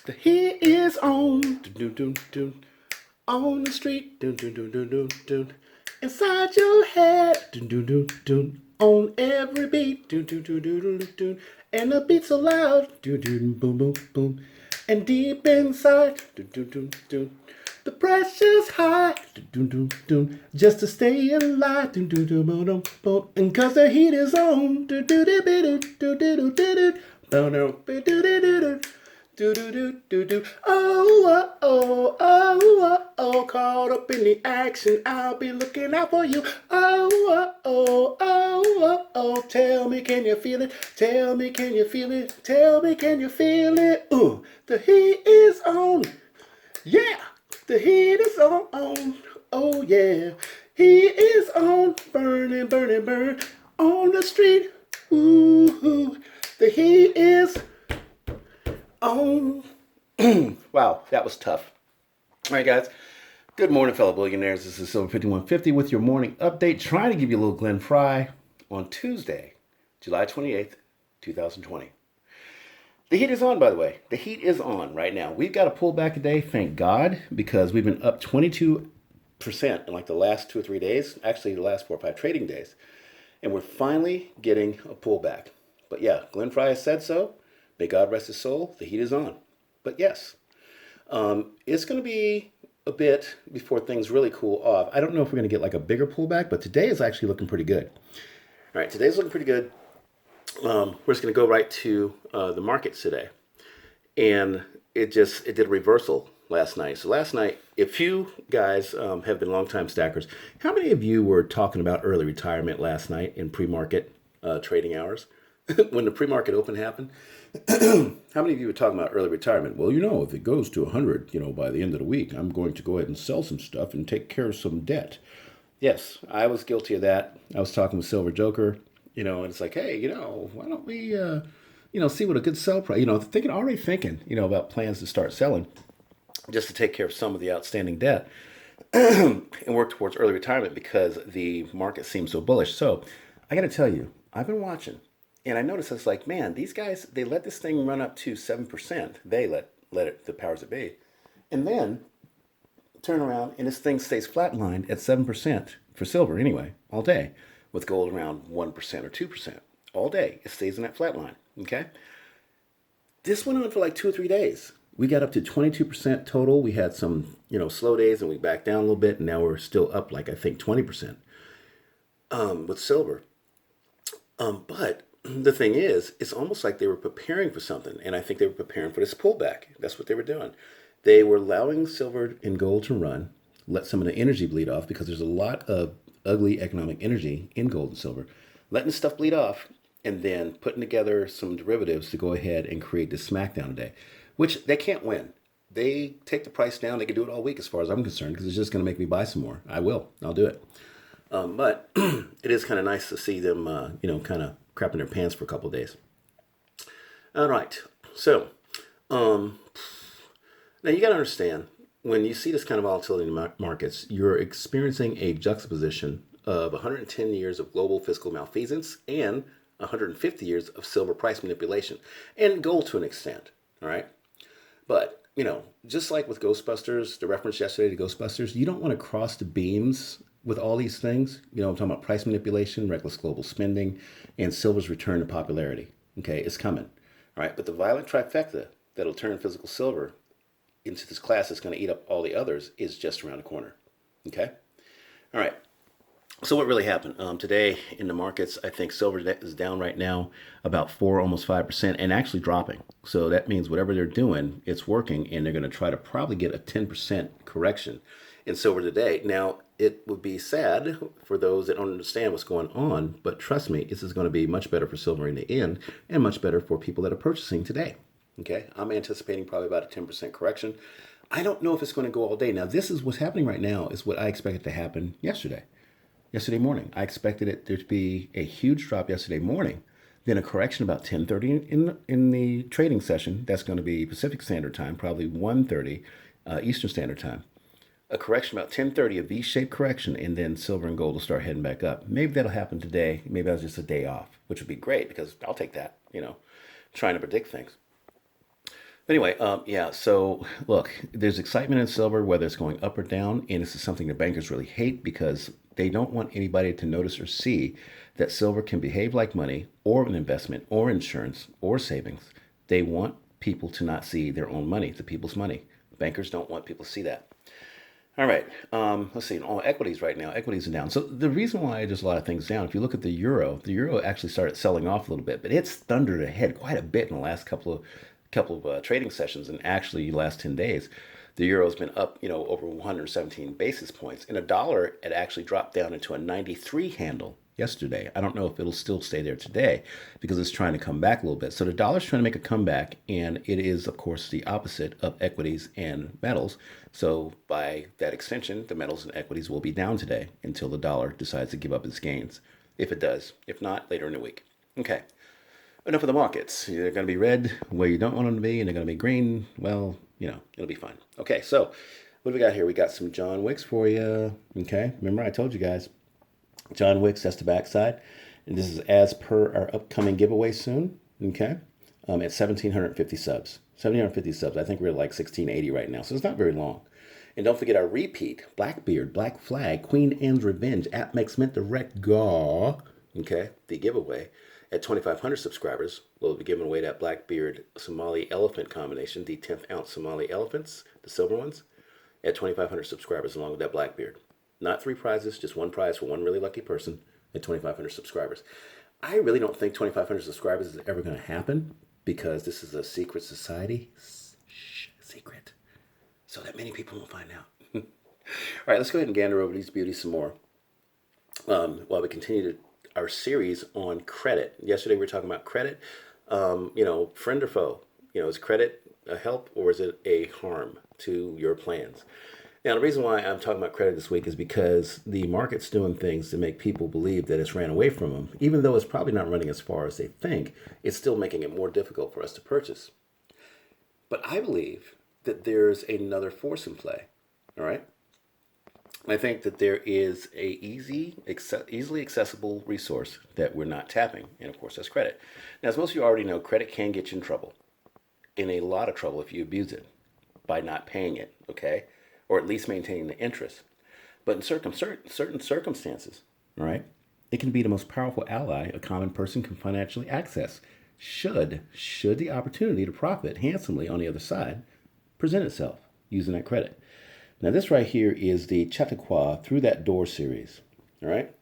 The heat is on. Dun, dun, dun. On the street. Dun, dun, dun, dun, dun, dun. Inside your head. Dun, dun, dun, dun. On every beat. Dun, dun, dun, dun, dun, dun. And the beats so loud. Dun, dun, boom, boom, boom. And deep inside. Dun, dun, dun, dun. The pressure's high. Dun, dun, dun, dun. Just to stay alive. Dun, dun, dun, boom, boom, boom. And cause the heat is on. Dun, dun, dun, dun, dun, dun, dun, dun. Do do do do do. Oh, oh, oh, oh, oh, caught up in the action. I'll be looking out for you. Oh, oh, oh, oh, oh. Tell me, can you feel it? Tell me, can you feel it? Tell me, can you feel it? Ooh, the heat is on. Yeah, the heat is on. Oh, yeah. Heat is on. Burning, burning, burn. On the street. Ooh, the heat is on. Wow, that was tough. All right, guys. Good morning, fellow billionaires. This is Silver 5150 with your morning update, trying to give you a little Glenn Fry on Tuesday, July 28th, 2020. The heat is on, by the way. The heat is on right now. We've got a pullback today, thank God, because we've been up 22% in like the last 2 or 3 days, actually the last 4 or 5 trading days. And we're finally getting a pullback. But yeah, Glenn Fry has said so. May God rest his soul. The heat is on. But yes, it's going to be a bit before things really cool off. I don't know if we're going to get like a bigger pullback, but today is actually looking pretty good. All right, today's looking pretty good. We're just going to go right to the markets today. And it did a reversal last night. So last night, if you guys have been longtime stackers, how many of you were talking about early retirement last night in pre-market trading hours? When the pre-market open happened, how many of you were talking about early retirement? Well, if it goes to 100, by the end of the week, I'm going to go ahead and sell some stuff and take care of some debt. Yes, I was guilty of that. I was talking with Silver Joker, and it's like, hey, why don't we, see what a good sell price, already thinking, about plans to start selling just to take care of some of the outstanding debt and work towards early retirement because the market seems so bullish. So I got to tell you, I've been watching. And I noticed it's like, man, these guys, they let this thing run up to 7%. They let it, the powers that be. And then turn around and this thing stays flatlined at 7% for silver anyway, all day, with gold around 1% or 2%. All day, it stays in that flat line, okay? This went on for like 2 or 3 days. We got up to 22% total. We had some, slow days and we backed down a little bit. And now we're still up like, I think, 20% with silver. But the thing is, it's almost like they were preparing for something. And I think they were preparing for this pullback. That's what they were doing. They were allowing silver and gold to run, let some of the energy bleed off because there's a lot of ugly economic energy in gold and silver, letting the stuff bleed off and then putting together some derivatives to go ahead and create this smackdown today, which they can't win. They take the price down. They can do it all week as far as I'm concerned because it's just going to make me buy some more. I will. I'll do it. But it is kind of nice to see them, kind of crapping their pants for a couple of days. All right. So now you got to understand, when you see this kind of volatility in markets, you're experiencing a juxtaposition of 110 years of global fiscal malfeasance and 150 years of silver price manipulation and gold to an extent. All right. But, just like with Ghostbusters, the reference yesterday to Ghostbusters, you don't want to cross the beams with all these things. I'm talking about price manipulation, reckless global spending, and silver's return to popularity. Okay, it's coming. All right, but the violent trifecta that'll turn physical silver into this class that's going to eat up all the others is just around the corner. Okay? All right. So what really happened? Today in the markets, I think silver is down right now about 4, almost 5%, and actually dropping. So that means whatever they're doing, it's working, and they're going to try to probably get a 10% correction in silver today. Now, it would be sad for those that don't understand what's going on, but trust me, this is going to be much better for silver in the end and much better for people that are purchasing today. Okay, I'm anticipating probably about a 10% correction. I don't know if it's going to go all day. Now, this is what's happening right now is what I expected to happen yesterday morning. I expected there to be a huge drop yesterday morning, then a correction about 10:30 in the trading session. That's going to be Pacific Standard Time, probably 1:30 Eastern Standard Time. A correction about 10:30, a V-shaped correction, and then silver and gold will start heading back up. Maybe that'll happen today. Maybe that's just a day off, which would be great because I'll take that, trying to predict things. Anyway, yeah, so look, there's excitement in silver, whether it's going up or down, and this is something that bankers really hate because they don't want anybody to notice or see that silver can behave like money or an investment or insurance or savings. They want people to not see their own money, the people's money. Bankers don't want people to see that. All right, let's see. On equities right now, equities are down. So the reason why there's a lot of things down, if you look at the euro actually started selling off a little bit, but it's thundered ahead quite a bit in the last couple of trading sessions, and actually the last 10 days, the euro's been up, over 117 basis points. And a dollar, it actually dropped down into a 93 handle yesterday. I don't know if it'll still stay there today because it's trying to come back a little bit. So the dollar's trying to make a comeback, and it is, of course, the opposite of equities and metals. So by that extension, the metals and equities will be down today until the dollar decides to give up its gains. If it does. If not, later in the week. Okay. Enough of the markets. They're going to be red where you don't want them to be, and they're going to be green. Well, it'll be fine. Okay, so what do we got here? We got some John Wicks for you. Okay, remember I told you guys, John Wicks, that's the backside. And this is as per our upcoming giveaway soon. Okay, at 1,750 subs. 1,750 subs. I think we're at like 1,680 right now, so it's not very long. And don't forget our repeat, Blackbeard, Black Flag, Queen Anne's Revenge, at Makes Mint Direct Gaw. Okay, the giveaway. At 2,500 subscribers, we'll be giving away that Blackbeard Somali elephant combination, the 10th ounce Somali elephants, the silver ones, at 2,500 subscribers along with that Blackbeard. Not 3 prizes, just 1 prize for 1 really lucky person at 2,500 subscribers. I really don't think 2,500 subscribers is ever going to happen because this is a secret society. Shh, secret. So that many people won't find out. All right, let's go ahead and gander over these beauties some more while we continue our series on credit. Yesterday we were talking about credit. Friend or foe? Is credit a help or is it a harm to your plans? Now, the reason why I'm talking about credit this week is because the market's doing things to make people believe that it's ran away from them. Even though it's probably not running as far as they think, it's still making it more difficult for us to purchase. But I believe that there's another force in play. All right? I think that there is a easily accessible resource that we're not tapping, and of course that's credit. Now, as most of you already know, credit can get you in trouble, in a lot of trouble if you abuse it by not paying it, okay, or at least maintaining the interest. But in certain circumstances, all right, it can be the most powerful ally a common person can financially access. Should the opportunity to profit handsomely on the other side present itself using that credit. Now, this right here is the Chautauqua Through That Door series, all right?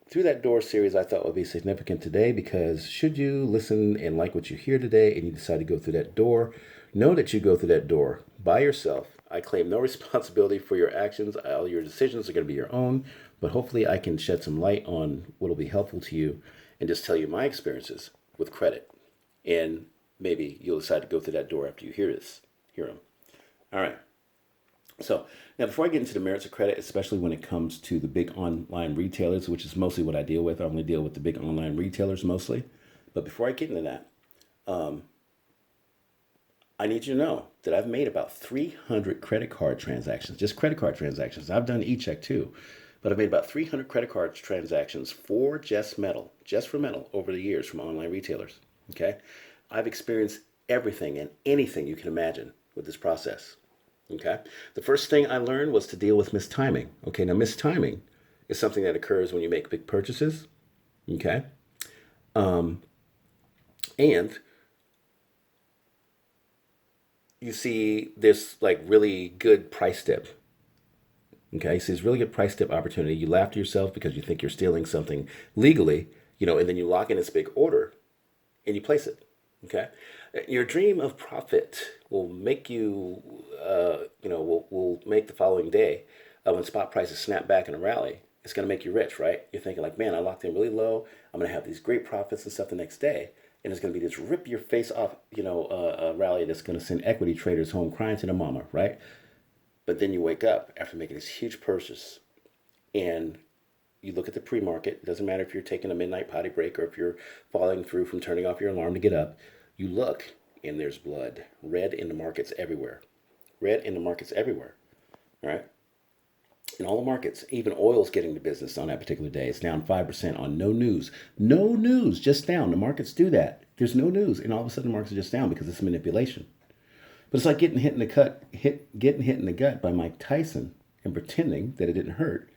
Through That Door series I thought would be significant today because should you listen and like what you hear today and you decide to go through that door, know that you go through that door by yourself. I claim no responsibility for your actions. All your decisions are going to be your own, but hopefully I can shed some light on what will be helpful to you and just tell you my experiences with credit. And maybe you'll decide to go through that door after you hear them. All right. So now before I get into the merits of credit, especially when it comes to the big online retailers, which is mostly what I deal with, I only deal with the big online retailers mostly. But before I get into that, I need you to know that I've made about 300 credit card transactions, just credit card transactions. I've done e-check too, but I've made about 300 credit card transactions for just for metal over the years from online retailers. Okay. I've experienced everything and anything you can imagine with this process. Okay. The first thing I learned was to deal with mistiming. Okay. Now, mistiming is something that occurs when you make big purchases. Okay. And you see this like really good price dip. Okay. You see this really good price dip opportunity. You laugh to yourself because you think you're stealing something legally, and then you lock in this big order and you place it. Okay. Your dream of profit will make you, will make the following day when spot prices snap back in a rally. It's going to make you rich, right? You're thinking like, man, I locked in really low. I'm going to have these great profits and stuff the next day. And it's going to be this rip your face off, a rally that's going to send equity traders home crying to their mama, right? But then you wake up after making this huge purchase and you look at the pre-market. It doesn't matter if you're taking a midnight potty break or if you're following through from turning off your alarm to get up. You look and there's blood. Red in the markets everywhere. Red in the markets everywhere. All right? In all the markets, even oil's getting to business on that particular day. It's down 5% on no news. No news, just down. The markets do that. There's no news, and all of a sudden the markets are just down because it's manipulation. But it's like getting hit in the gut by Mike Tyson and pretending that it didn't hurt.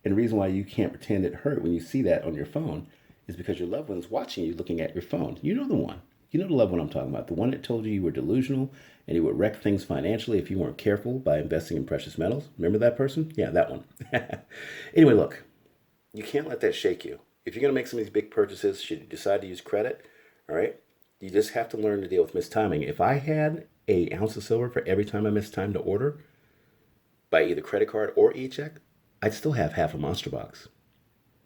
And the reason why you can't pretend it hurt when you see that on your phone is because your loved one's watching you looking at your phone. You know the one. You know the loved one I'm talking about. The one that told you were delusional and you would wreck things financially if you weren't careful by investing in precious metals. Remember that person? Yeah, that one. Anyway, look, you can't let that shake you. If you're going to make some of these big purchases, should you decide to use credit, all right, you just have to learn to deal with mistiming. If I had an ounce of silver for every time I missed time to order by either credit card or e-check, I'd still have half a monster box.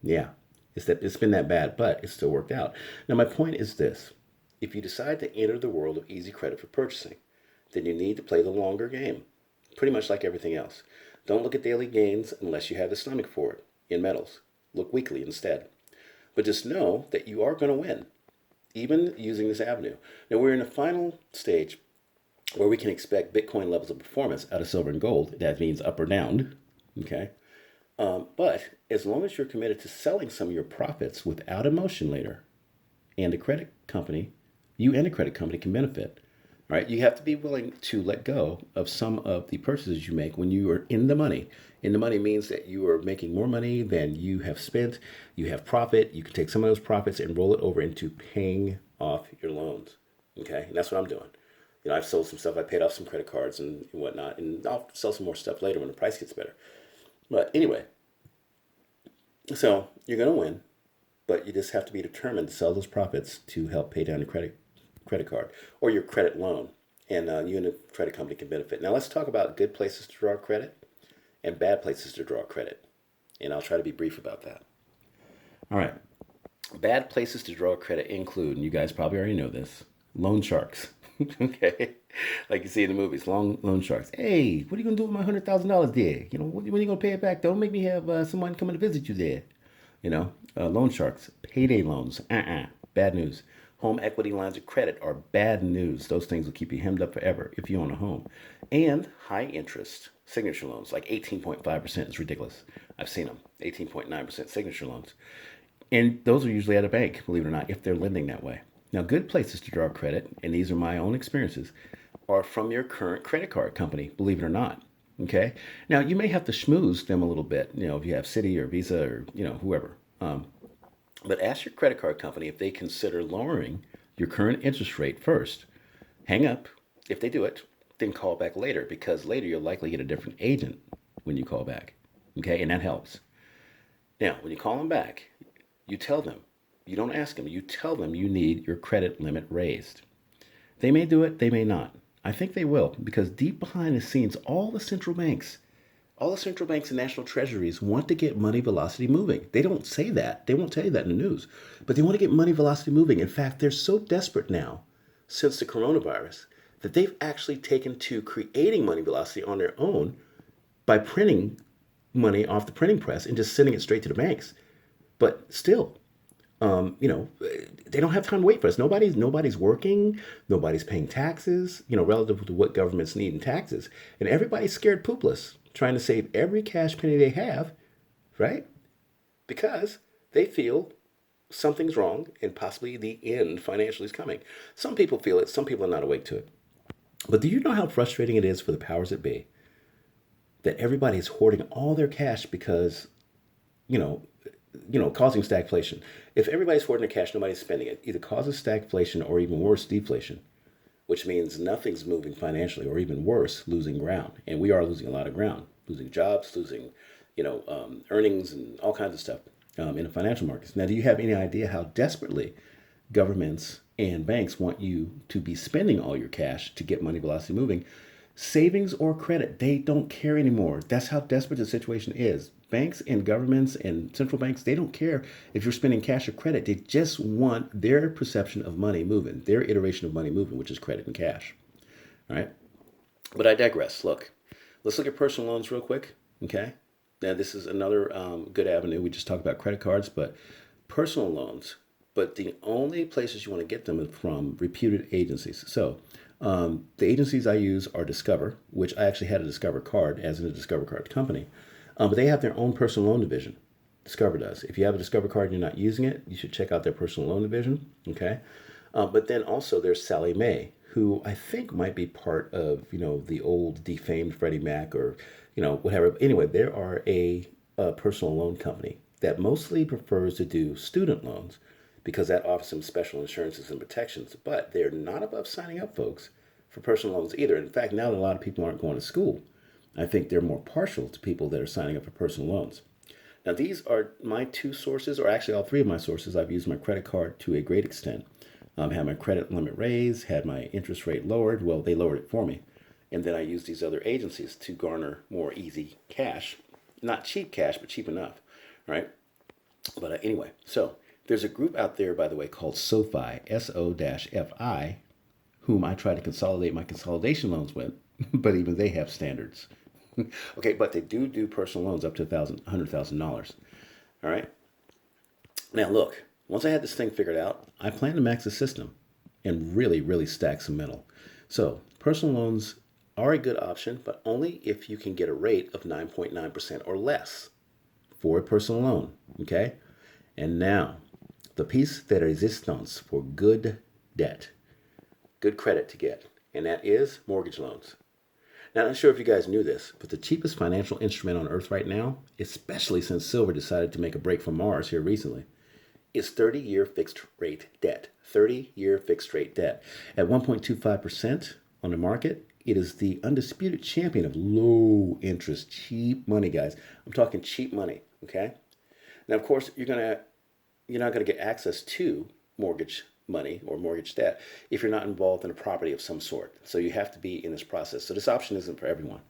Yeah, it's been that bad, but it still worked out. Now, my point is this. If you decide to enter the world of easy credit for purchasing, then you need to play the longer game, pretty much like everything else. Don't look at daily gains unless you have the stomach for it in metals. Look weekly instead. But just know that you are going to win, even using this avenue. Now, we're in the final stage where we can expect Bitcoin levels of performance out of silver and gold. That means up or down, okay? But as long as you're committed to selling some of your profits without emotion later, and the credit company, you and the credit company can benefit. All right, you have to be willing to let go of some of the purchases you make when you are in the money. In the money means that you are making more money than you have spent. You have profit. You can take some of those profits and roll it over into paying off your loans. Okay, and that's what I'm doing. I've sold some stuff. I paid off some credit cards and whatnot, and I'll sell some more stuff later when the price gets better. But anyway, so you're going to win, but you just have to be determined to sell those profits to help pay down your credit card or your credit loan, and you and the credit company can benefit. Now let's talk about good places to draw credit and bad places to draw credit, and I'll try to be brief about that. All right, bad places to draw credit include, and you guys probably already know this, loan sharks. Okay, like you see in the movies, loan sharks. Hey, what are you gonna do with my $100,000 there? When are you gonna pay it back? Don't make me have someone coming to visit you there. Loan sharks, payday loans. Bad news. Home equity lines of credit are bad news. Those things will keep you hemmed up forever if you own a home. And high interest signature loans, like 18.5% is ridiculous. I've seen them, 18.9% signature loans. And those are usually at a bank, believe it or not, if they're lending that way. Now, good places to draw credit, and these are my own experiences, are from your current credit card company, believe it or not. Okay? Now, you may have to schmooze them a little bit, if you have Citi or Visa or, whoever. But ask your credit card company if they consider lowering your current interest rate first. Hang up. If they do it, then call back later, because later you'll likely get a different agent when you call back. Okay? And that helps. Now, when you call them back, you tell them. You don't ask them. You tell them you need your credit limit raised. They may do it. They may not. I think they will, because deep behind the scenes, all the central banks and national treasuries want to get money velocity moving. They don't say that. They won't tell you that in the news. But they want to get money velocity moving. In fact, they're so desperate now, since the coronavirus, that they've actually taken to creating money velocity on their own by printing money off the printing press and just sending it straight to the banks. But still, they don't have time to wait for us. Nobody's working. Nobody's paying taxes, relative to what governments need in taxes. And everybody's scared poopless, trying to save every cash penny they have, right? Because they feel something's wrong and possibly the end financially is coming. Some people feel it. Some people are not awake to it. But do you know how frustrating it is for the powers that be that everybody is hoarding all their cash because, causing stagflation? If everybody's hoarding their cash, nobody's spending it. Either causes stagflation or even worse, deflation, which means nothing's moving financially, or even worse, losing ground. And we are losing a lot of ground, losing jobs, losing, earnings and all kinds of stuff in the financial markets. Now, do you have any idea how desperately governments and banks want you to be spending all your cash to get money velocity moving? Savings or credit, they don't care anymore. That's how desperate the situation is. Banks and governments and central banks, they don't care if you're spending cash or credit. They just want their perception of money moving, their iteration of money moving, which is credit and cash. All right. But I digress. Look, let's look at personal loans real quick. Okay. Now, this is another good avenue. We just talked about credit cards, but personal loans. But the only places you want to get them is from reputed agencies. So the agencies I use are Discover, which I actually had a Discover card, as in a Discover card company. But they have their own personal loan division. Discover does. If you have a Discover card and you're not using it, you should check out their personal loan division. Okay. But then also there's Sallie Mae, who I think might be part of, the old defamed Freddie Mac or, whatever. Anyway, there are a personal loan company that mostly prefers to do student loans because that offers some special insurances and protections. But they're not above signing up folks for personal loans either. In fact, now that a lot of people aren't going to school, I think they're more partial to people that are signing up for personal loans. Now, these are my two sources, or actually all three of my sources. I've used my credit card to a great extent. Had my credit limit raised, had my interest rate lowered. Well, they lowered it for me. And then I used these other agencies to garner more easy cash. Not cheap cash, but cheap enough, right? But anyway, so there's a group out there, by the way, called SoFi, S-O-F-I, whom I try to consolidate my consolidation loans with, but even they have standards. Okay, but they do personal loans up to $100,000. All right. Now look, once I had this thing figured out, I plan to max the system and really, really stack some metal. So personal loans are a good option, but only if you can get a rate of 9.9% or less for a personal loan. Okay. And now the piece de resistance for good debt, good credit to get, and that is mortgage loans. Now, I'm not sure if you guys knew this, but the cheapest financial instrument on earth right now, especially since silver decided to make a break from Mars here recently, is 30-year fixed rate debt. 30-year fixed rate debt. At 1.25% on the market, it is the undisputed champion of low interest, cheap money, guys. I'm talking cheap money, okay? Now, of course, you're not going to get access to mortgage money or mortgage debt if you're not involved in a property of some sort. So you have to be in this process. So this option isn't for everyone.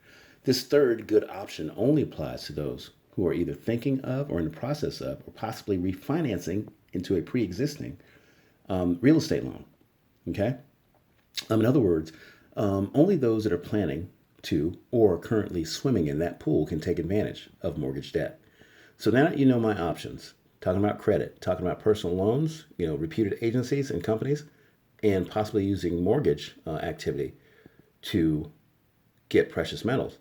This third good option only applies to those who are either thinking of or in the process of or possibly refinancing into a pre-existing real estate loan. Okay? In other words, only those that are planning to or are currently swimming in that pool can take advantage of mortgage debt. So now that you know my options, talking about credit, talking about personal loans, reputed agencies and companies, and possibly using mortgage activity to get precious metals.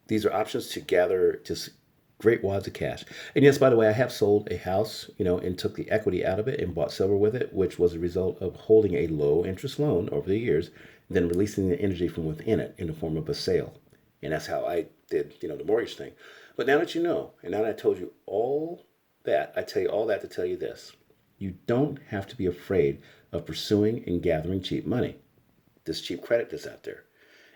These are options to gather just great wads of cash. And yes, by the way, I have sold a house, and took the equity out of it and bought silver with it, which was a result of holding a low interest loan over the years, then releasing the energy from within it in the form of a sale. And that's how I did, the mortgage thing. But now that you know, and now that I told you all that, I tell you all that to tell you this. You don't have to be afraid of pursuing and gathering cheap money, this cheap credit that's out there.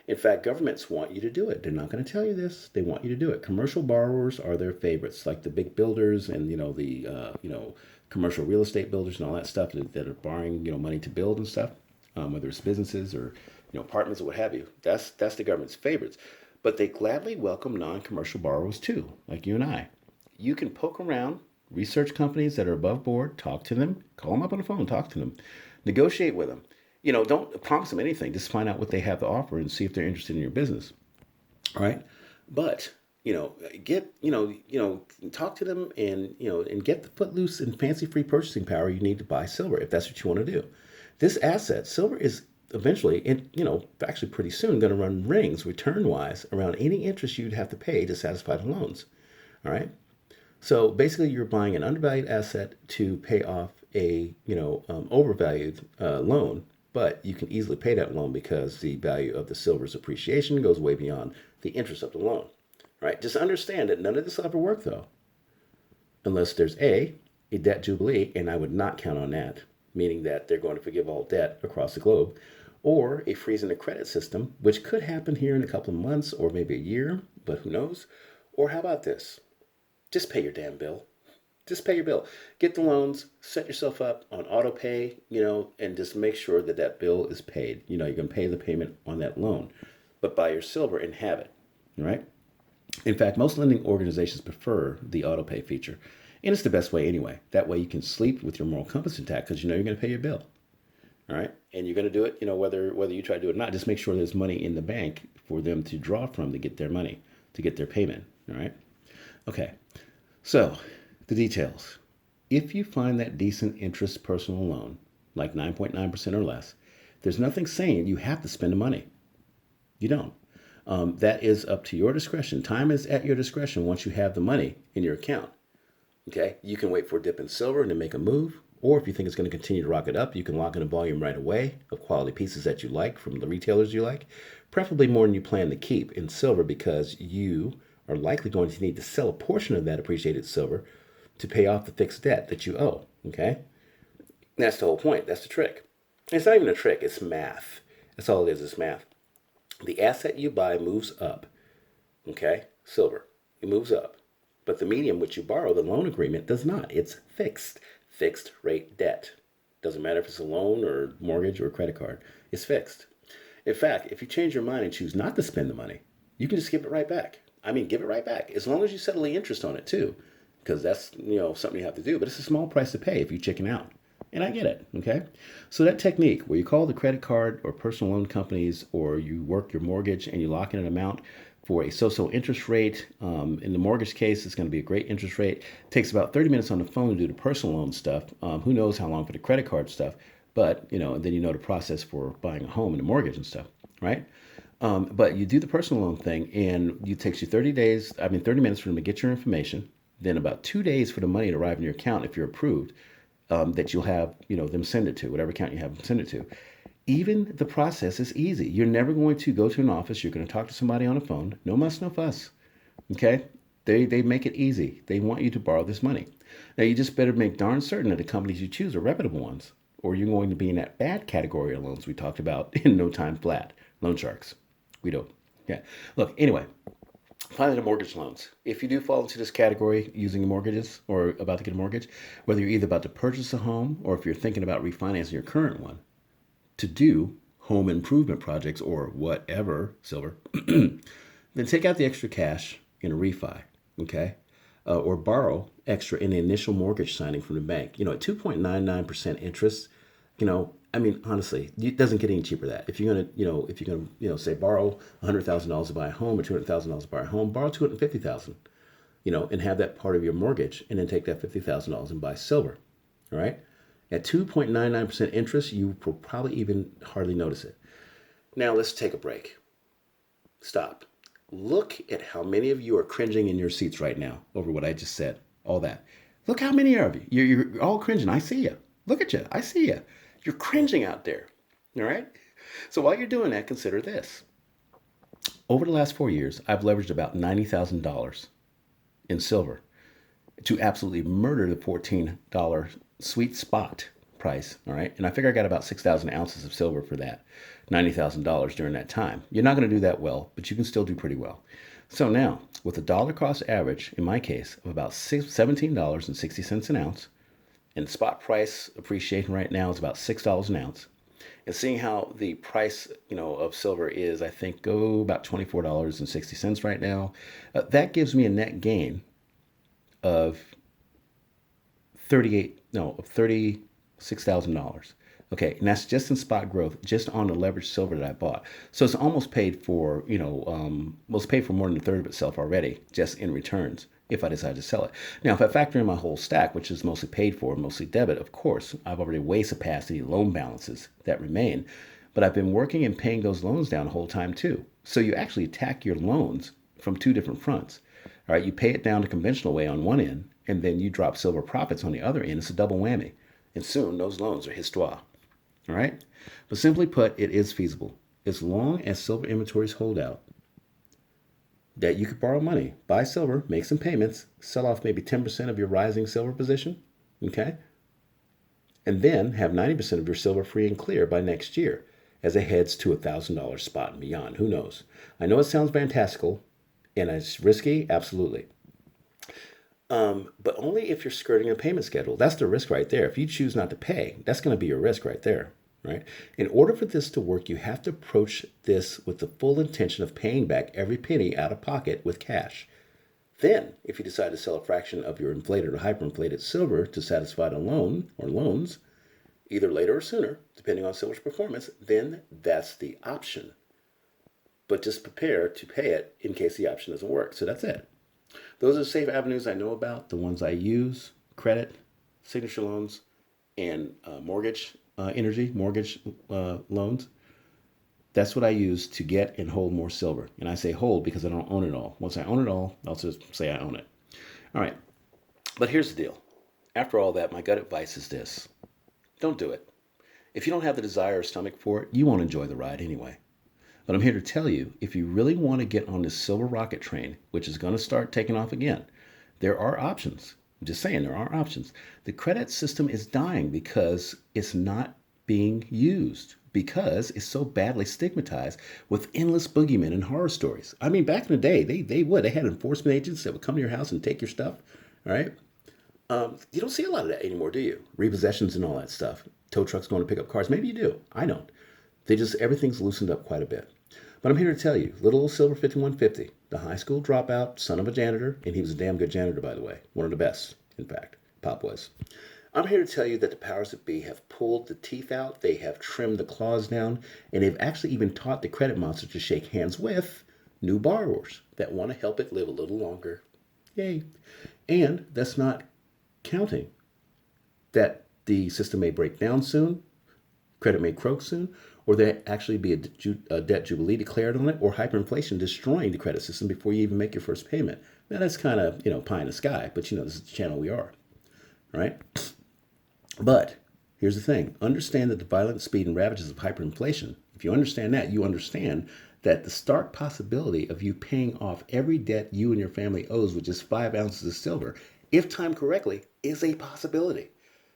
In fact, governments want you to do it. They're not going to tell you this. They want you to do it. Commercial borrowers are their favorites, like the big builders and, the commercial real estate builders and all that stuff that are borrowing, money to build and stuff, whether it's businesses or, apartments or what have you. That's the government's favorites. But they gladly welcome non-commercial borrowers too, like you and I. You can poke around, research companies that are above board, talk to them, call them up on the phone, talk to them, negotiate with them. Don't promise them anything. Just find out what they have to offer and see if they're interested in your business. All right. But, talk to them and get the footloose and fancy free purchasing power you need to buy silver if that's what you want to do. This asset, silver, is eventually, and actually pretty soon, going to run rings return-wise around any interest you'd have to pay to satisfy the loans. All right. So basically, you're buying an undervalued asset to pay off a overvalued loan, but you can easily pay that loan because the value of the silver's appreciation goes way beyond the interest of the loan. All right. Just understand that none of this will ever work though, unless there's a debt jubilee, and I would not count on that, meaning that they're going to forgive all debt across the globe, or a freeze in the credit system, which could happen here in a couple of months or maybe a year, but who knows? Or how about this? Just pay your damn bill. Just pay your bill. Get the loans, set yourself up on auto pay, and just make sure that that bill is paid. You're going to pay the payment on that loan, but buy your silver and have it, all right? In fact, most lending organizations prefer the auto pay feature, and it's the best way anyway. That way you can sleep with your moral compass intact because you're going to pay your bill. All right. And you're going to do it, whether you try to do it or not. Just make sure there's money in the bank for them to draw from to get their money, to get their payment. All right. Okay. So the details. If you find that decent interest personal loan, like 9.9% or less, there's nothing saying you have to spend the money. You don't. That is up to your discretion. Time is at your discretion once you have the money in your account. Okay. You can wait for a dip in silver and then make a move, Or if you think it's going to continue to rocket up, you can lock in a volume right away of quality pieces that you like from the retailers you like, preferably more than you plan to keep in silver, because you are likely going to need to sell a portion of that appreciated silver to pay off the fixed debt that you owe. Okay? That's the whole point. That's the trick. It's not even a trick. It's math. That's all it is. It's math. The asset you buy moves up. Okay? Silver. It moves up. But the medium which you borrow, the loan agreement, does not. It's fixed. Fixed rate debt. Doesn't matter if it's a loan or mortgage or credit card. It's fixed. In fact, if you change your mind and choose not to spend the money, you can just give it right back. I mean, give it right back. As long as you settle the interest on it too. Because that's, something you have to do. But it's a small price to pay if you chicken out. And I get it, okay? So that technique where you call the credit card or personal loan companies, or you work your mortgage and you lock in an amount for a so-so interest rate. In the mortgage case, it's going to be a great interest rate. It takes about 30 minutes on the phone to do the personal loan stuff. Who knows how long for the credit card stuff? But, and then the process for buying a home and a mortgage and stuff, right? But you do the personal loan thing, and it takes you 30 minutes for them to get your information. Then about 2 days for the money to arrive in your account if you're approved. That you'll have, them send it to, whatever account you have them send it to. Even the process is easy. You're never going to go to an office. You're going to talk to somebody on the phone. No muss, no fuss. Okay? They make it easy. They want you to borrow this money. Now, you just better make darn certain that the companies you choose are reputable ones, or you're going to be in that bad category of loans we talked about in No Time Flat. Loan sharks. We don't. Yeah. Look, anyway. Finally, the mortgage loans. If you do fall into this category using mortgages or about to get a mortgage, whether you're either about to purchase a home or if you're thinking about refinancing your current one to do home improvement projects or whatever, silver, then take out the extra cash in a refi, okay? Or borrow extra in the initial mortgage signing from the bank. At 2.99% interest, honestly, it doesn't get any cheaper than that. If you're gonna, say borrow $100,000 to buy a home or $200,000 to buy a home, borrow $250,000, and have that part of your mortgage, and then take that $50,000 and buy silver. All right. At 2.99% interest, you will probably even hardly notice it. Now let's take a break. Stop. Look at how many of you are cringing in your seats right now over what I just said. All that. Look how many of you. You're all cringing. I see you. Look at you. I see you. You're cringing out there, all right? So while you're doing that, consider this. Over the last 4 years, I've leveraged about $90,000 in silver to absolutely murder the $14 sweet spot price, all right? And I figure I got about 6,000 ounces of silver for that, $90,000 during that time. You're not going to do that well, but you can still do pretty well. So now, with a dollar cost average, in my case, of about $17.60 an ounce, and spot price appreciation right now is about $6 an ounce. And seeing how the price, of silver is, I think, about $24.60 right now. That gives me a net gain of $36,000. Okay, and that's just in spot growth, just on the leveraged silver that I bought. So it's almost paid for, almost paid for more than a third of itself already, just in returns, if I decide to sell it. Now, if I factor in my whole stack, which is mostly paid for, mostly debit, of course, I've already way surpassed any loan balances that remain. But I've been working and paying those loans down the whole time too. So you actually attack your loans from two different fronts. All right, you pay it down the conventional way on one end, and then you drop silver profits on the other end. It's a double whammy. And soon those loans are histoire. All right? But simply put, it is feasible. As long as silver inventories hold out, that you could borrow money, buy silver, make some payments, sell off maybe 10% of your rising silver position, okay? And then have 90% of your silver free and clear by next year as it heads to $1,000 spot and beyond. Who knows? I know it sounds fantastical and it's risky, absolutely. But only if you're skirting a payment schedule. That's the risk right there. If you choose not to pay, that's going to be your risk right there, right? In order for this to work, you have to approach this with the full intention of paying back every penny out of pocket with cash. Then, if you decide to sell a fraction of your inflated or hyperinflated silver to satisfy the loan or loans, either later or sooner, depending on silver's performance, then that's the option. But just prepare to pay it in case the option doesn't work. So that's it. Those are the safe avenues I know about, the ones I use: credit, signature loans, and mortgage loans. That's what I use to get and hold more silver. And I say hold because I don't own it all. Once I own it all, I'll just say I own it. All right. But here's the deal. After all that, my gut advice is this. Don't do it. If you don't have the desire or stomach for it, you won't enjoy the ride anyway. But I'm here to tell you, if you really want to get on this silver rocket train, which is going to start taking off again, there are options. I'm just saying there are options. The credit system is dying because it's not being used, because it's so badly stigmatized with endless boogeymen and horror stories. I mean, back in the day, they had enforcement agents that would come to your house and take your stuff, all right? You don't see a lot of that anymore, do you? Repossessions and all that stuff. Tow trucks going to pick up cars. Maybe you do. I don't. Everything's loosened up quite a bit. But I'm here to tell you, little old Silver 5150, the high school dropout, son of a janitor, and he was a damn good janitor, by the way. One of the best, in fact. Pop was. I'm here to tell you that the powers that be have pulled the teeth out, they have trimmed the claws down, and they've actually even taught the credit monster to shake hands with new borrowers that want to help it live a little longer. Yay. And that's not counting that the system may break down soon, credit may croak soon, or there actually be a debt jubilee declared on it, or hyperinflation destroying the credit system before you even make your first payment. Now that's kind of, pie in the sky, but this is the channel we are, right? But here's the thing. Understand that the violent speed and ravages of hyperinflation, if you understand that, you understand that the stark possibility of you paying off every debt you and your family owes with just 5 ounces of silver, if timed correctly, is a possibility.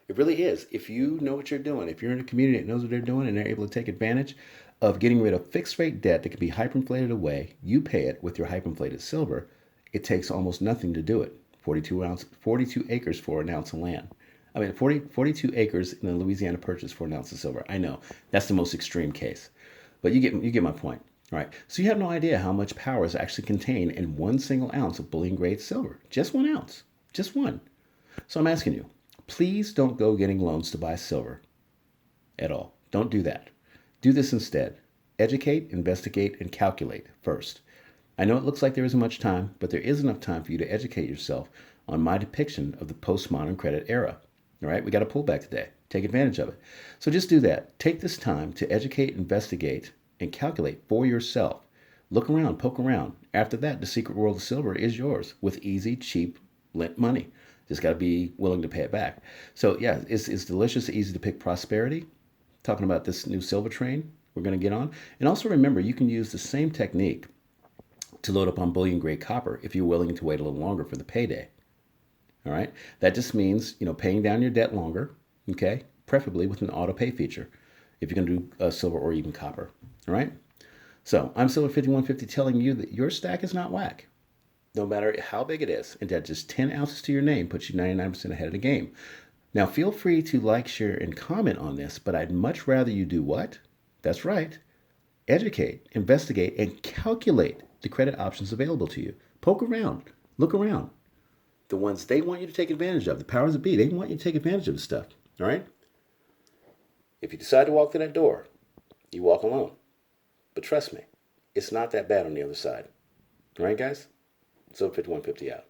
It really is. If you know what you're doing, if you're in a community that knows what they're doing and they're able to take advantage of getting rid of fixed rate debt that can be hyperinflated away, you pay it with your hyperinflated silver. It takes almost nothing to do it. 42 acres for an ounce of land. 42 acres in a Louisiana Purchase for an ounce of silver. I know that's the most extreme case, but you get my point. All right. So you have no idea how much power is actually contained in one single ounce of bullion grade silver. Just 1 ounce. Just one. So I'm asking you, please don't go getting loans to buy silver at all. Don't do that. Do this instead. Educate, investigate, and calculate first. I know it looks like there isn't much time, but there is enough time for you to educate yourself on my depiction of the postmodern credit era. All right, we got a pullback today. Take advantage of it. So just do that. Take this time to educate, investigate, and calculate for yourself. Look around, poke around. After that, the secret world of silver is yours with easy, cheap, lent money. Just got to be willing to pay it back. So yeah, it's delicious, easy to pick prosperity. Talking about this new silver train we're going to get on. And also remember, you can use the same technique to load up on bullion grade copper if you're willing to wait a little longer for the payday. All right. That just means, paying down your debt longer. Okay. Preferably with an auto pay feature if you're going to do silver or even copper. All right. So I'm Silver 5150 telling you that your stack is not whack, no matter how big it is, and that just 10 ounces to your name puts you 99% ahead of the game. Now, feel free to like, share, and comment on this, but I'd much rather you do what? That's right. Educate, investigate, and calculate the credit options available to you. Poke around. Look around. The ones they want you to take advantage of, the powers that be, they want you to take advantage of this stuff. All right? If you decide to walk through that door, you walk alone. But trust me, it's not that bad on the other side. All right, guys? So 5150 out.